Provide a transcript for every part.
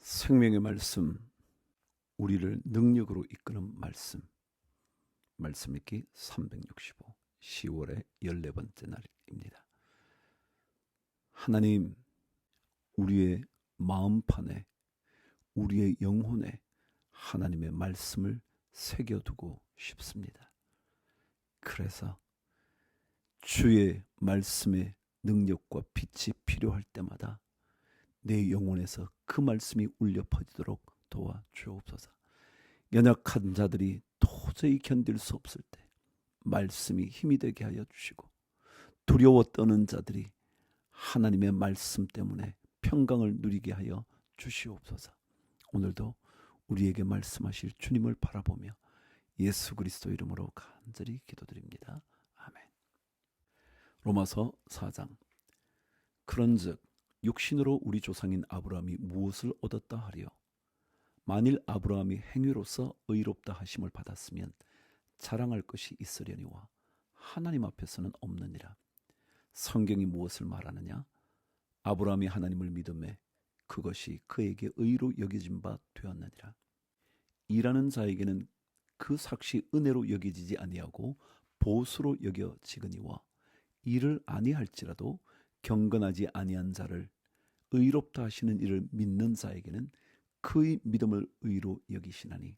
생명의 말씀, 우리를 능력으로 이끄는 말씀 읽기 365, 10월의 14번째 날입니다. 하나님, 우리의 마음판에, 우리의 영혼에 하나님의 말씀을 새겨두고 싶습니다. 그래서 주의 말씀의 능력과 빛이 필요할 때마다 내 영혼에서 그 말씀이 울려 퍼지도록 도와주옵소서. 연약한 자들이 도저히 견딜 수 없을 때 말씀이 힘이 되게 하여 주시고, 두려워 떠는 자들이 하나님의 말씀 때문에 평강을 누리게 하여 주시옵소서. 오늘도 우리에게 말씀하실 주님을 바라보며 예수 그리스도 이름으로 간절히 기도드립니다. 아멘. 로마서 4장. 그런즉 육신으로 우리 조상인 아브라함이 무엇을 얻었다 하리요? 만일 아브라함이 행위로서 의롭다 하심을 받았으면 자랑할 것이 있으려니와 하나님 앞에서는 없느니라. 성경이 무엇을 말하느냐? 아브라함이 하나님을 믿음에 그것이 그에게 의로 여겨진 바 되었느니라. 일하는 자에게는 그 삭시 은혜로 여겨지지 아니하고 보수로 여겨지거니와 일을 아니할지라도 경건하지 아니한 자를 의롭다 하시는 이를 믿는 자에게는 그의 믿음을 의로 여기시나니,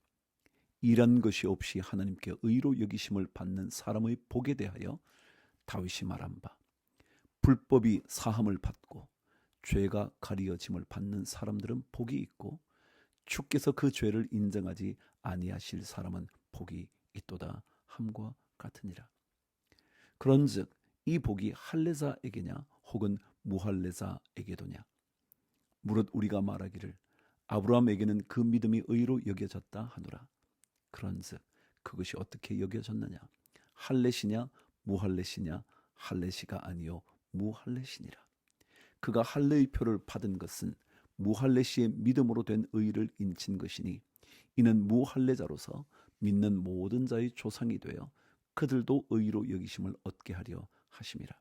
일한 것이 없이 하나님께 의로 여기심을 받는 사람의 복에 대하여 다윗이 말한 바, 불법이 사함을 받고 죄가 가리어짐을 받는 사람들은 복이 있고 주께서 그 죄를 인정하지 아니하실 사람은 복이 있도다 함과 같으니라. 그런즉 이 복이 할례자에게냐 혹은 무할례자에게도냐? 무릇 우리가 말하기를 아브라함에게는 그 믿음이 의로 여겨졌다 하노라. 그런즉 그것이 어떻게 여겨졌느냐? 할례시냐 무할례시냐? 할례시가 아니요 무할례시니라. 그가 할례의 표를 받은 것은 무할례시의 믿음으로 된 의를 인친 것이니, 이는 무할례자로서 믿는 모든 자의 조상이 되어 그들도 의로 여기심을 얻게 하려 하심이라.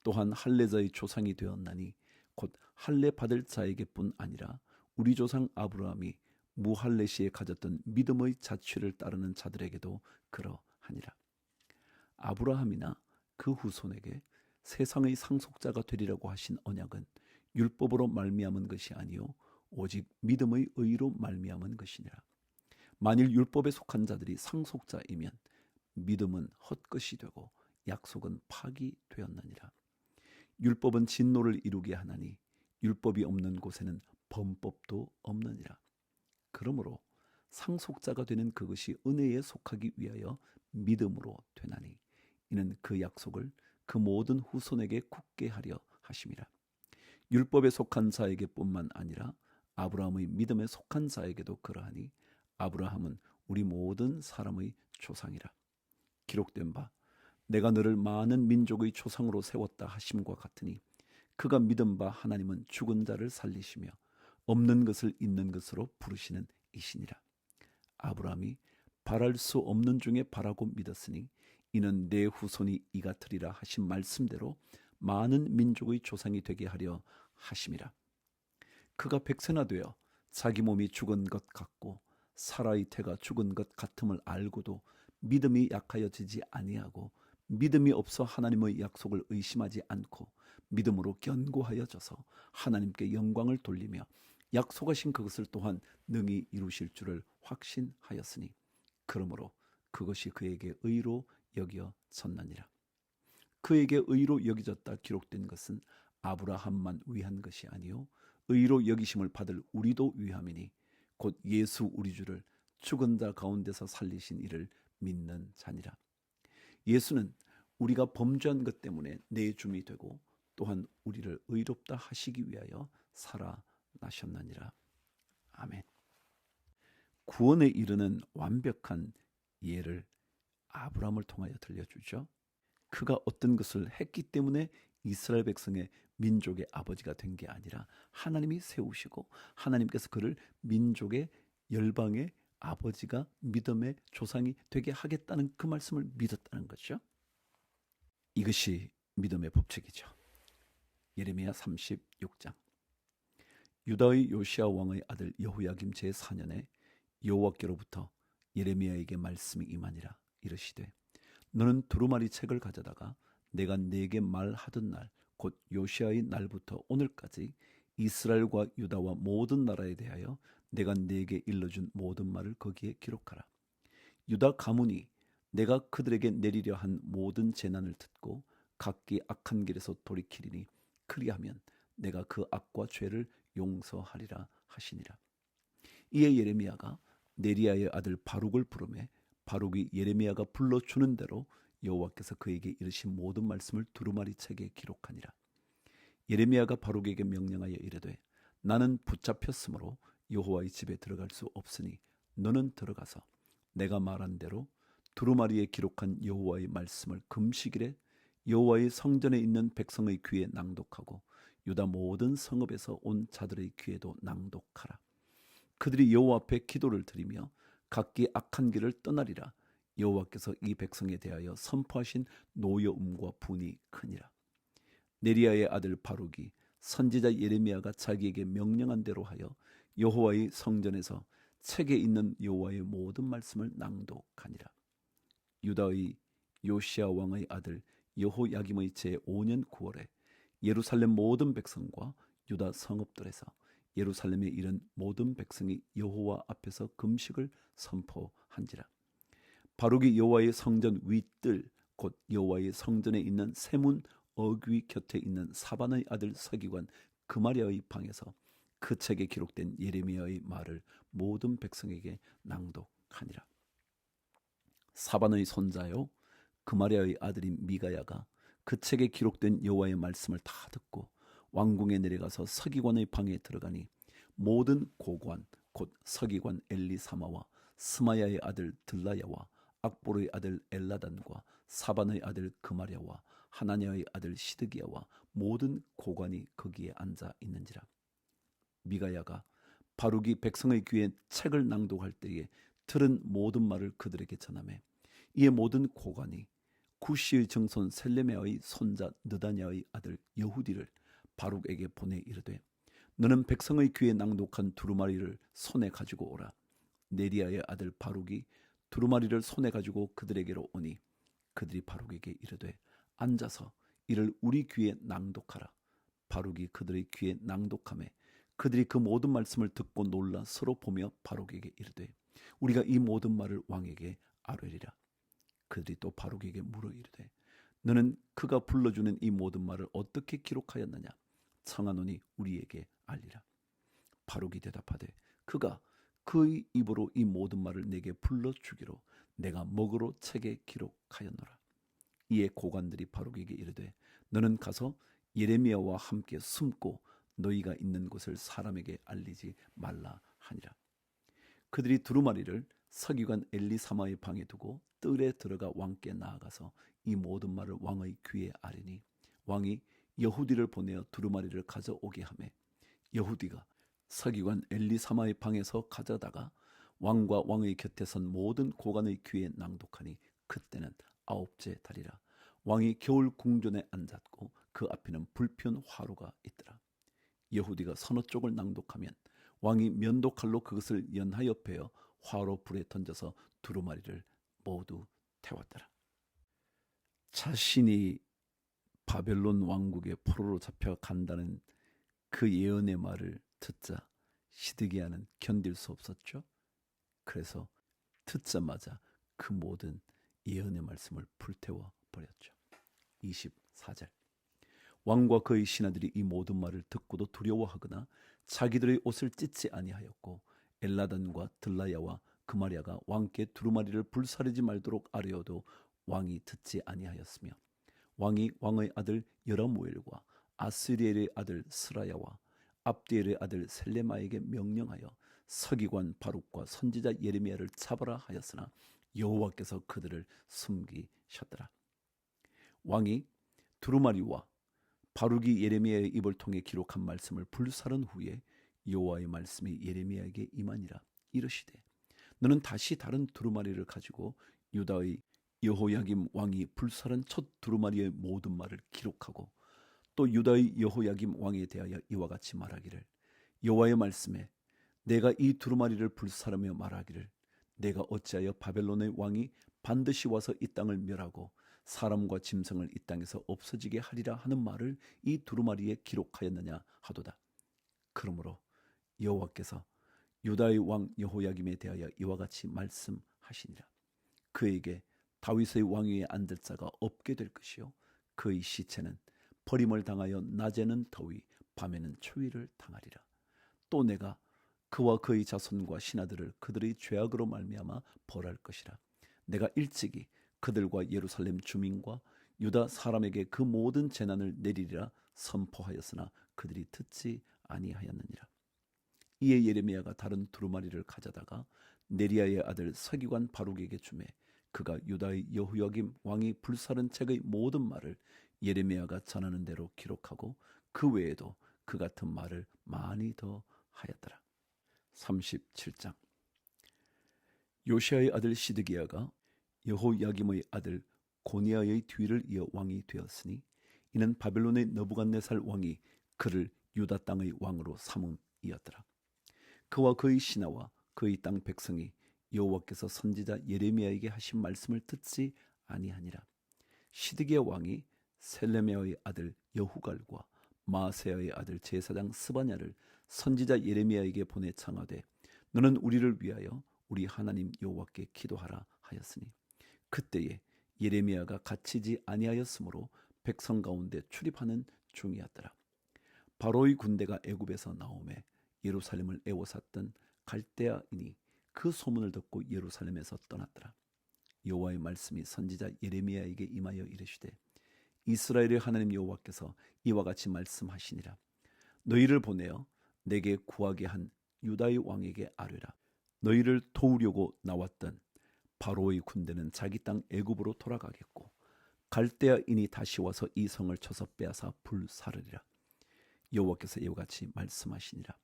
또한 할례자의 조상이 되었나니 곧 할례 받을 자에게뿐 아니라 우리 조상 아브라함이 무할례시에 가졌던 믿음의 자취를 따르는 자들에게도 그러하니라. 아브라함이나 그 후손에게 세상의 상속자가 되리라고 하신 언약은 율법으로 말미암은 것이 아니요 오직 믿음의 의로 말미암은 것이니라. 만일 율법에 속한 자들이 상속자이면 믿음은 헛것이 되고 약속은 파기되었느니라. 율법은 진노를 이루게 하나니 율법이 없는 곳에는 범법도 없느니라. 그러므로 상속자가 되는 그것이 은혜에 속하기 위하여 믿음으로 되나니, 이는 그 약속을 그 모든 후손에게 굳게 하려 하심이라. 율법에 속한 자에게뿐만 아니라 아브라함의 믿음에 속한 자에게도 그러하니, 아브라함은 우리 모든 사람의 조상이라. 기록된 바 내가 너를 많은 민족의 조상으로 세웠다 하심과 같으니, 그가 믿은 바 하나님은 죽은 자를 살리시며 없는 것을 있는 것으로 부르시는 이시니라. 아브라함이 바랄 수 없는 중에 바라고 믿었으니 이는 내 후손이 이같으리라 하신 말씀대로 많은 민족의 조상이 되게 하려 하심이라. 그가 백세나 되어 자기 몸이 죽은 것 같고 사라의 태가 죽은 것 같음을 알고도 믿음이 약하여지지 아니하고 믿음이 없어 하나님의 약속을 의심하지 않고 믿음으로 견고하여져서 하나님께 영광을 돌리며 약속하신 그것을 또한 능히 이루실 줄을 확신하였으니, 그러므로 그것이 그에게 의로 여겨졌느니라. 그에게 의로 여겨졌다 기록된 것은 아브라함만 위한 것이 아니요 의로 여기심을 받을 우리도 위함이니, 곧 예수 우리 주를 죽은 자 가운데서 살리신 이를 믿는 자니라. 예수는 우리가 범죄한 것 때문에 내 줌이 되고 또한 우리를 의롭다 하시기 위하여 살아나셨느니라. 아멘. 구원에 이르는 완벽한 예를 아브라함을 통하여 들려주죠. 그가 어떤 것을 했기 때문에 이스라엘 백성의 민족의 아버지가 된 게 아니라 하나님이 세우시고 하나님께서 그를 민족의 열방의 아버지가 믿음의 조상이 되게 하겠다는 그 말씀을 믿었다는 거죠. 이것이 믿음의 법칙이죠. 예레미야 36장. 유다의 요시야 왕의 아들 여호야김 제4년에 여호와께로부터 예레미야에게 말씀이 임하니라. 이르시되 너는 두루마리 책을 가져다가 내가 네게 말하던 날 곧 요시야의 날부터 오늘까지 이스라엘과 유다와 모든 나라에 대하여 내가 네게 일러준 모든 말을 거기에 기록하라. 유다 가문이 내가 그들에게 내리려 한 모든 재난을 듣고 각기 악한 길에서 돌이키리니 그리하면 내가 그 악과 죄를 용서하리라 하시니라. 이에 예레미야가 네리야의 아들 바룩을 부르매 바룩이 예레미야가 불러주는 대로 여호와께서 그에게 이르신 모든 말씀을 두루마리 책에 기록하니라. 예레미야가 바룩에게 명령하여 이르되 나는 붙잡혔으므로 여호와의 집에 들어갈 수 없으니 너는 들어가서 내가 말한 대로 두루마리에 기록한 여호와의 말씀을 금식일에 여호와의 성전에 있는 백성의 귀에 낭독하고 유다 모든 성읍에서 온 자들의 귀에도 낭독하라. 그들이 여호와 앞에 기도를 드리며 각기 악한 길을 떠나리라. 여호와께서 이 백성에 대하여 선포하신 노여움과 분이 크니라. 네리야의 아들 바룩이 선지자 예레미야가 자기에게 명령한 대로 하여 여호와의 성전에서 책에 있는 여호와의 모든 말씀을 낭독하니라. 유다의 요시야 왕의 아들 여호야김의 제5년 9월에 예루살렘 모든 백성과 유다 성읍들에서 예루살렘에 이른 모든 백성이 여호와 앞에서 금식을 선포한지라. 바룩이 여호와의 성전 윗뜰 곧 여호와의 성전에 있는 세문 어귀 곁에 있는 사반의 아들 서기관 그마랴의 방에서 그 책에 기록된 예레미야의 말을 모든 백성에게 낭독하니라. 사반의 손자요 그마랴의 아들인 미가야가 그 책에 기록된 여호와의 말씀을 다 듣고 왕궁에 내려가서 서기관의 방에 들어가니 모든 고관 곧 서기관 엘리사마와 스마야의 아들 들라야와 악보르의 아들 엘라단과 사반의 아들 그마랴와 하나냐의 아들 시드기야와 모든 고관이 거기에 앉아 있는지라. 미가야가 바룩이 백성의 귀에 책을 낭독할 때에 들은 모든 말을 그들에게 전하매 이에 모든 고관이 구시의 증손 셀레메의 손자 느다냐의 아들 여후디를 바룩에게 보내 이르되 너는 백성의 귀에 낭독한 두루마리를 손에 가지고 오라. 네리야의 아들 바룩이 두루마리를 손에 가지고 그들에게로 오니 그들이 바룩에게 이르되 앉아서 이를 우리 귀에 낭독하라. 바룩이 그들의 귀에 낭독하매 그들이 그 모든 말씀을 듣고 놀라 서로 보며 바룩에게 이르되 우리가 이 모든 말을 왕에게 아뢰리라. 그들이 또 바룩에게 물어 이르되 너는 그가 불러주는 이 모든 말을 어떻게 기록하였느냐? 청하노니 우리에게 알리라. 바룩이 대답하되 그가 그의 입으로 이 모든 말을 내게 불러주기로 내가 먹으로 책에 기록하였노라. 이에 고관들이 바룩에게 이르되 너는 가서 예레미야와 함께 숨고 너희가 있는 곳을 사람에게 알리지 말라 하니라. 그들이 두루마리를 서기관 엘리사마의 방에 두고 뜰에 들어가 왕께 나아가서 이 모든 말을 왕의 귀에 아뢰니 왕이 여후디를 보내어 두루마리를 가져오게 하매 여후디가 서기관 엘리사마의 방에서 가져다가 왕과 왕의 곁에 선 모든 고관의 귀에 낭독하니 그때는 9째 달이라. 왕이 겨울 궁전에 앉았고 그 앞에는 불편 화로가 있더라. 여후디가 서너 쪽을 낭독하면 왕이 면도칼로 그것을 연하여 베어 화로 불에 던져서 두루마리를 모두 태웠더라. 자신이 바벨론 왕국의 포로로 잡혀간다는 그 예언의 말을 듣자 시드기야는 견딜 수 없었죠. 그래서 듣자마자 그 모든 예언의 말씀을 불태워 버렸죠. 24절 왕과 그의 신하들이 이 모든 말을 듣고도 두려워하거나 자기들의 옷을 찢지 아니하였고 엘라단과 들라야와 그마랴가 왕께 두루마리를 불사르지 말도록 아뢰어도 왕이 듣지 아니하였으며 왕이 왕의 아들 여라무엘과 아스리엘의 아들 스라야와 압디엘의 아들 셀레마에게 명령하여 서기관 바룩과 선지자 예레미야를 잡아라 하였으나 여호와께서 그들을 숨기셨더라. 왕이 두루마리와 바룩이 예레미야의 입을 통해 기록한 말씀을 불사른 후에 여호와의 말씀이 예레미야에게 임하니라. 이르시되 너는 다시 다른 두루마리를 가지고 유다의 여호야김 왕이 불사른 첫 두루마리의 모든 말을 기록하고 또 유다의 여호야김 왕에 대하여 이와 같이 말하기를 여호와의 말씀에 내가 이 두루마리를 불사르며 말하기를 내가 어찌하여 바벨론의 왕이 반드시 와서 이 땅을 멸하고 사람과 짐승을 이 땅에서 없어지게 하리라 하는 말을 이 두루마리에 기록하였느냐 하도다. 그러므로 여호와께서 유다의 왕 여호야김에 대하여 이와 같이 말씀하시니라. 그에게 다윗의 왕위에 앉을 자가 없게 될 것이요 그의 시체는 버림을 당하여 낮에는 더위 밤에는 추위를 당하리라. 또 내가 그와 그의 자손과 신하들을 그들의 죄악으로 말미암아 벌할 것이라. 내가 일찍이 그들과 예루살렘 주민과 유다 사람에게 그 모든 재난을 내리리라 선포하였으나 그들이 듣지 아니하였느니라. 이에 예레미야가 다른 두루마리를 가져다가 네리야의 아들 서기관 바룩에게 주매 그가 유다의 여호야김 왕이 불사른 책의 모든 말을 예레미야가 전하는 대로 기록하고 그 외에도 그 같은 말을 많이 더 하였더라. 37장. 요시아의 아들 시드기야가 여호야김의 아들 고니아의 뒤를 이어 왕이 되었으니 이는 바벨론의 느부갓네살 왕이 그를 유다 땅의 왕으로 삼음이었더라. 그와 그의 신하와 그의 땅 백성이 여호와께서 선지자 예레미야에게 하신 말씀을 듣지 아니하니라. 시드기야 왕이 셀레메아의 아들 여후갈과 마세야의 아들 제사장 스바냐를 선지자 예레미야에게 보내 청하되 너는 우리를 위하여 우리 하나님 여호와께 기도하라 하였으니 그때에 예레미야가 갇히지 아니하였으므로 백성 가운데 출입하는 중이었더라. 바로의 군대가 애굽에서 나오매 예루살렘을 애워쌌던 갈대아인이 그 소문을 듣고 예루살렘에서 떠났더라. 여호와의 말씀이 선지자 예레미야에게 임하여 이르시되 이스라엘의 하나님 여호와께서 이와 같이 말씀하시니라. 너희를 보내어 내게 구하게 한 유다의 왕에게 아뢰라. 너희를 도우려고 나왔던 바로의 군대는 자기 땅 애굽으로 돌아가겠고 갈대아인이 다시 와서 이 성을 쳐서 빼앗아 불사르리라. 여호와께서 이와 같이 말씀하시니라.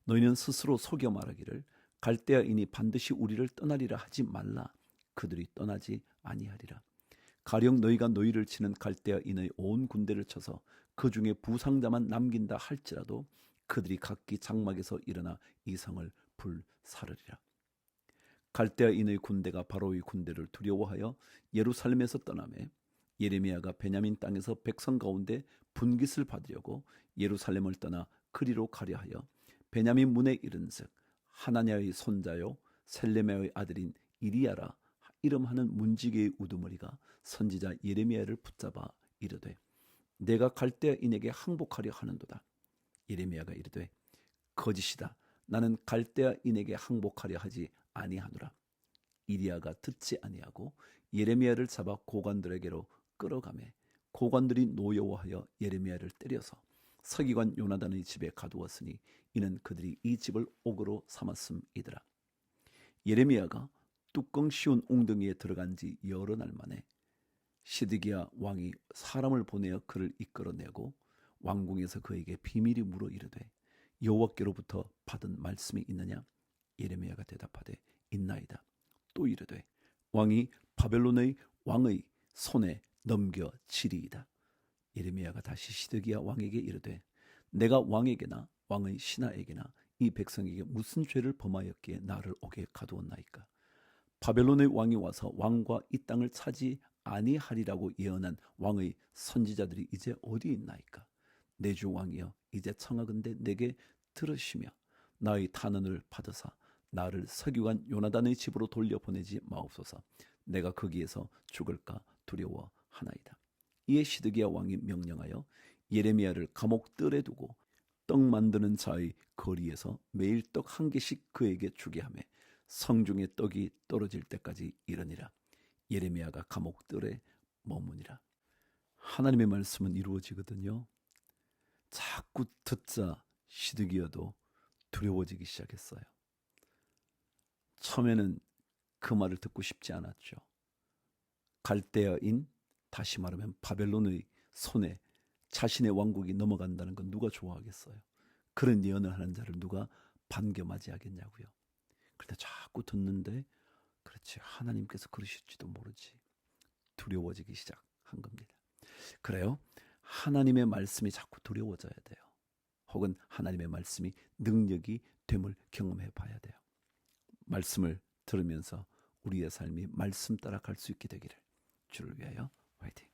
너희는 스스로 속여 말하기를 갈대아인이 반드시 우리를 떠나리라 하지 말라. 그들이 떠나지 아니하리라. 가령 너희가 너희를 치는 갈대아인의 온 군대를 쳐서 그 중에 부상자만 남긴다 할지라도 그들이 각기 장막에서 일어나 이 성을 불사르리라. 갈대아인의 군대가 바로의 군대를 두려워하여 예루살렘에서 떠나매 예레미야가 베냐민 땅에서 백성 가운데 분깃을 받으려고 예루살렘을 떠나 그리로 가려 하여 베냐민 문에 이른즉 하나냐의 손자요 셀레메의 아들인 이리야라 이름하는 문지기의 우두머리가 선지자 예레미야를 붙잡아 이르되 내가 갈대아인에게 항복하려 하는도다. 예레미야가 이르되 거짓이다. 나는 갈대아인에게 항복하려 하지 아니하노라. 이리야가 듣지 아니하고 예레미야를 잡아 고관들에게로 끌어가매 고관들이 노여워하여 예레미야를 때려서 서기관 요나단의 집에 가두었으니 이는 그들이 이 집을 옥으로 삼았음이더라. 예레미야가 뚜껑 씌운 웅덩이에 들어간 지 여러 날 만에 시드기야 왕이 사람을 보내어 그를 이끌어내고 왕궁에서 그에게 비밀이 물어 이르되 여호와께로부터 받은 말씀이 있느냐? 예레미야가 대답하되 있나이다. 또 이르되 왕이 바벨론의 왕의 손에 넘겨지리이다. 예레미야가 다시 시드기야 왕에게 이르되 내가 왕에게나 왕의 신하에게나 이 백성에게 무슨 죄를 범하였기에 나를 옥에 가두었나이까? 바벨론의 왕이 와서 왕과 이 땅을 차지 아니하리라고 예언한 왕의 선지자들이 이제 어디 있나이까? 내 주 왕이여 이제 청하건대 내게 들으시며 나의 탄원을 받으사 나를 서기관 요나단의 집으로 돌려보내지 마옵소서. 내가 거기에서 죽을까 두려워하나이다. 이에 시드기야 왕이 명령하여 예레미야를 감옥 뜰에 두고 떡 만드는 자의 거리에서 매일 떡 한 개씩 그에게 주게 하며 성중에 떡이 떨어질 때까지 이르니라. 예레미야가 감옥 뜰에 머무니라. 하나님의 말씀은 이루어지거든요. 자꾸 듣자 시드기야도 두려워지기 시작했어요. 처음에는 그 말을 듣고 싶지 않았죠. 갈대아인, 다시 말하면 바벨론의 손에 자신의 왕국이 넘어간다는 건 누가 좋아하겠어요? 그런 예언을 하는 자를 누가 반겨 맞이하겠냐고요. 그런데 자꾸 듣는데 그렇지 하나님께서 그러실지도 모르지. 두려워지기 시작한 겁니다. 그래요? 하나님의 말씀이 자꾸 두려워져야 돼요. 혹은 하나님의 말씀이 능력이 됨을 경험해 봐야 돼요. 말씀을 들으면서 우리의 삶이 말씀 따라 갈 수 있게 되기를 주를 위하여 화이팅.